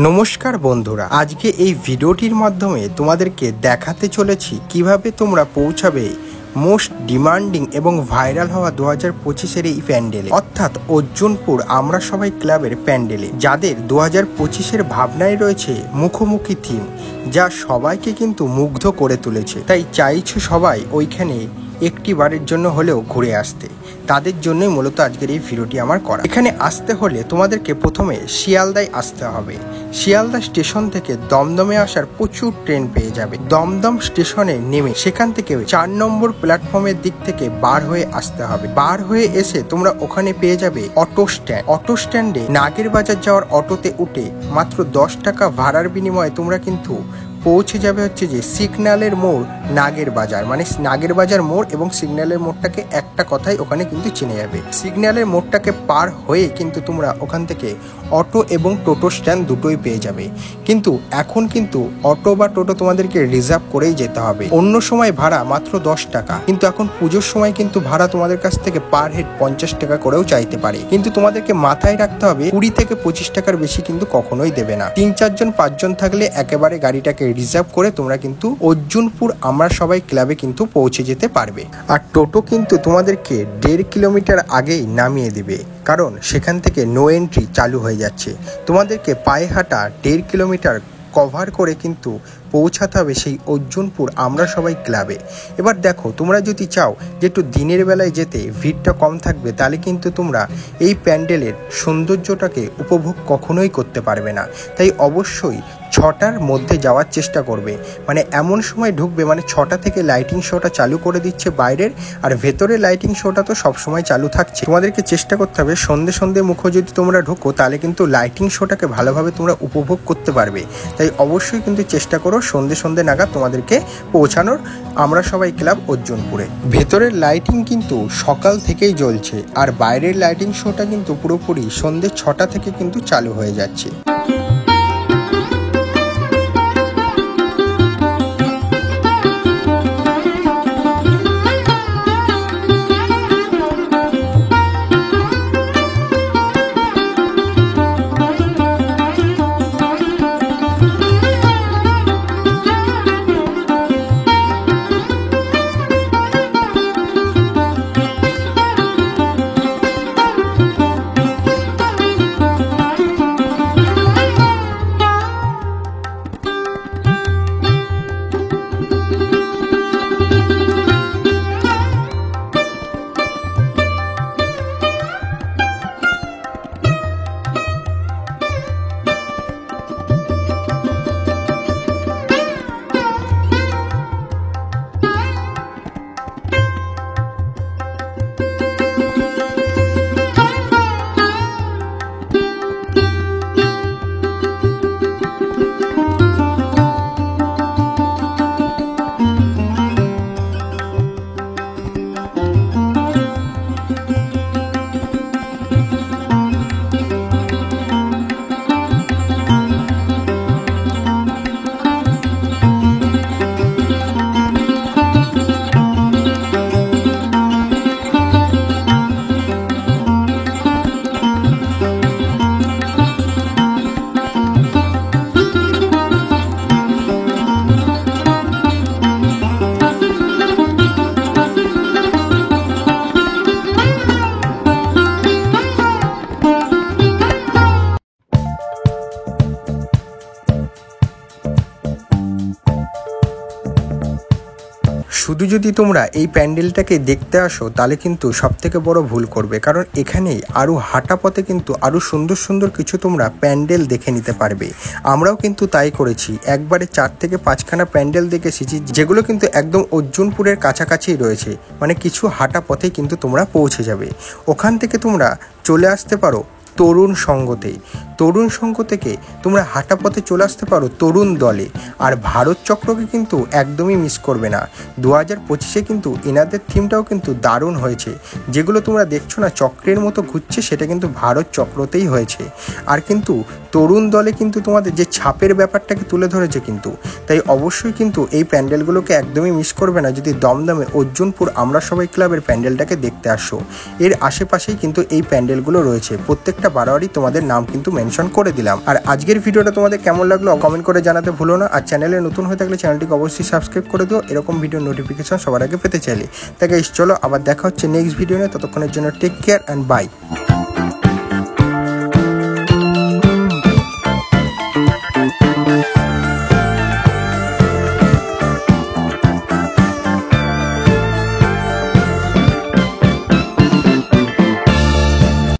নমস্কার বন্ধুরা, আজকে এই ভিডিওটির মাধ্যমে তোমাদেরকে দেখাতে চলেছি কিভাবে তোমরা পৌঁছাবে মোস্ট ডিমান্ডিং এবং ভাইরাল হওয়া 2025-এর এই প্যান্ডেলে, অর্থাৎ অর্জুনপুর আমরা সবাই ক্লাবের প্যান্ডেলে, যাদের 2025-এর ভাবনায় রয়েছে মুখোমুখি থিম, যা সবাইকে কিন্তু মুগ্ধ করে তুলেছে। তাই চাইছো সবাই ওইখানে একটি বারের জন্য হলেও ঘুরে আসতে। তাদের জন্যই মূলত আজকের এই ভিডিওটি আমার করা। এখানে আসতে হলে তোমাদেরকে প্রথমে শিয়ালদায় আসতে হবে। শিয়ালদা স্টেশন থেকে দমদমে আসার প্রচুর ট্রেন পেয়ে যাবে। দমদম স্টেশনে নেমে সেখান থেকে 4 নম্বর প্ল্যাটফর্মের দিক থেকে বার হয়ে আসতে হবে। বার হয়ে এসে তোমরা ওখানে পেয়ে যাবে অটো স্ট্যান্ড। অটো স্ট্যান্ডে নাগের বাজার যাওয়ার অটোতে উঠে মাত্র 10 টাকা ভাড়ার বিনিময়ে তোমরা কিন্তু পৌঁছে যাবে হচ্ছে যে সিগন্যালের মোড় নাগের বাজার, মানে নাগের বাজার মোড় এবং সিগন্যালের মোড়টাকে একটা কথাই ওখানে কিন্তু চিনে যাবে। সিগন্যালের মোড়টাকে পার হয়ে কিন্তু তোমরা ওখান থেকে অটো এবং টোটো স্ট্যান্ড দুটোই পেয়ে যাবে। কিন্তু এখন কিন্তু অটো বা টোটো তোমাদেরকে রিজার্ভ করেই যেতে হবে। অন্য সময় ভাড়া মাত্র 10 টাকা, কিন্তু এখন পুজোর সময় কিন্তু ভাড়া তোমাদের কাছ থেকে পার হেড 50 টাকা করেও চাইতে পারে। কিন্তু তোমাদেরকে মাথায় রাখতে হবে 20 থেকে 25 টাকার বেশি কিন্তু কখনোই দেবে না। 3-4 জন 5 জন থাকলে একেবারে গাড়িটাকে রিজার্ভ করে তোমরা কিন্তু অর্জুনপুর আমরা সবাই ক্লাবে কিন্তু পৌঁছে যেতে পারবে। আর টোটো কিন্তু তোমাদেরকে 1.5 কিলোমিটার আগেই নামিয়ে দিবে, কারণ সেখান থেকে নো এন্ট্রি চালু হয়ে যাচ্ছে। তোমাদেরকে পায়ে হাঁটা 1.5 কিলোমিটার কভার করে কিন্তু পৌঁছাতে হবে সেই অর্জুনপুর আমরা সবাই ক্লাবে। এবার দেখো, তোমরা যদি চাও যে একটু দিনের বেলায় যেতে, ভিড়টা কম থাকবে, তাহলে কিন্তু তোমরা এই প্যান্ডেলের সৌন্দর্যটাকে উপভোগ কখনোই করতে পারবে না। তাই অবশ্যই 6টার মধ্যে যাওয়ার চেষ্টা করবে। মানে এমন সময় ঢুকবে, মানে 6টা থেকে লাইটিং শোটা চালু করে দিচ্ছে বাইরের, আর ভেতরে লাইটিং শোটা তো সবসময় চালু থাকছে। তোমাদেরকে চেষ্টা করতে হবে সন্ধে মুখো যদি তোমরা ঢুকো, তাহলে কিন্তু লাইটিং শোটাকে ভালোভাবে তোমরা উপভোগ করতে পারবে। তাই অবশ্যই কিন্তু চেষ্টা করো সন্ধে নাগাদ তোমাদেরকে পৌঁছানোর আমরা সবাই ক্লাব অর্জুনপুরে। ভেতরের লাইটিং কিন্তু সকাল থেকেই জ্বলছে, আর বাইরের লাইটিং শোটা কিন্তু পুরোপুরি সন্ধে 6টা থেকে কিন্তু চালু হয়ে যাচ্ছে। শুধু যদি তোমরা এই প্যান্ডেলটাকে দেখতে আসো, তাহলে কিন্তু সবথেকে বড় ভুল করবে, কারণ এখানে আরও হাঁটা পথে কিন্তু আরও সুন্দর কিছু তোমরা প্যান্ডেল দেখে নিতে পারবে। আমরাও কিন্তু তাই করেছি, একবারে 4 থেকে 5খানা প্যান্ডেল দেখে এসেছি, যেগুলো কিন্তু একদম অর্জুনপুরের কাছাকাছি রয়েছে। মানে কিছু হাঁটা পথে কিন্তু তোমরা পৌঁছে যাবে। ওখান থেকে তোমরা চলে আসতে পারো তরুণ সংঘ থেকে তোমরা হাঁটা পথে চলে আসতে পারো তরুণ দলে। আর ভারত চক্রকে কিন্তু একদমই মিস করবে না। 2025-এ কিন্তু এনাদের থিমটাও কিন্তু দারুণ হয়েছে। যেগুলো তোমরা দেখছো না চক্রের মতো ঘুরছে, সেটা কিন্তু ভারত চক্রতেই হয়েছে। আর কিন্তু তরুণ দলে কিন্তু তোমাদের যে ছাপের ব্যাপারটাকে তুলে ধরেছে কিন্তু। তাই অবশ্যই কিন্তু এই প্যান্ডেলগুলোকে একদমই মিস করবে না যদি দমদমে অর্জুনপুর আমরা সবাই ক্লাবের প্যান্ডেলটাকে দেখতে আসো। এর আশেপাশেই কিন্তু এই প্যান্ডেলগুলো রয়েছে, প্রত্যেকটা বারোয়ারি তোমাদের নাম কিন্তু মেনশন করে দিলাম। আর আজকের ভিডিওটা তোমাদের কেমন লাগলো কমেন্ট করে জানাতে ভুলো না। আর চ্যানেলে নতুন হয়ে থাকলে চ্যানেলটিকে অবশ্যই সাবস্ক্রাইব করে দিও এরকম ভিডিও নোটিফিকেশন সবার আগে পেতে চাইলে। তাই গাইস চলো আবার দেখা হচ্ছে নেক্সট ভিডিও নিয়ে, ততক্ষণের জন্য টেক কেয়ার অ্যান্ড বাই।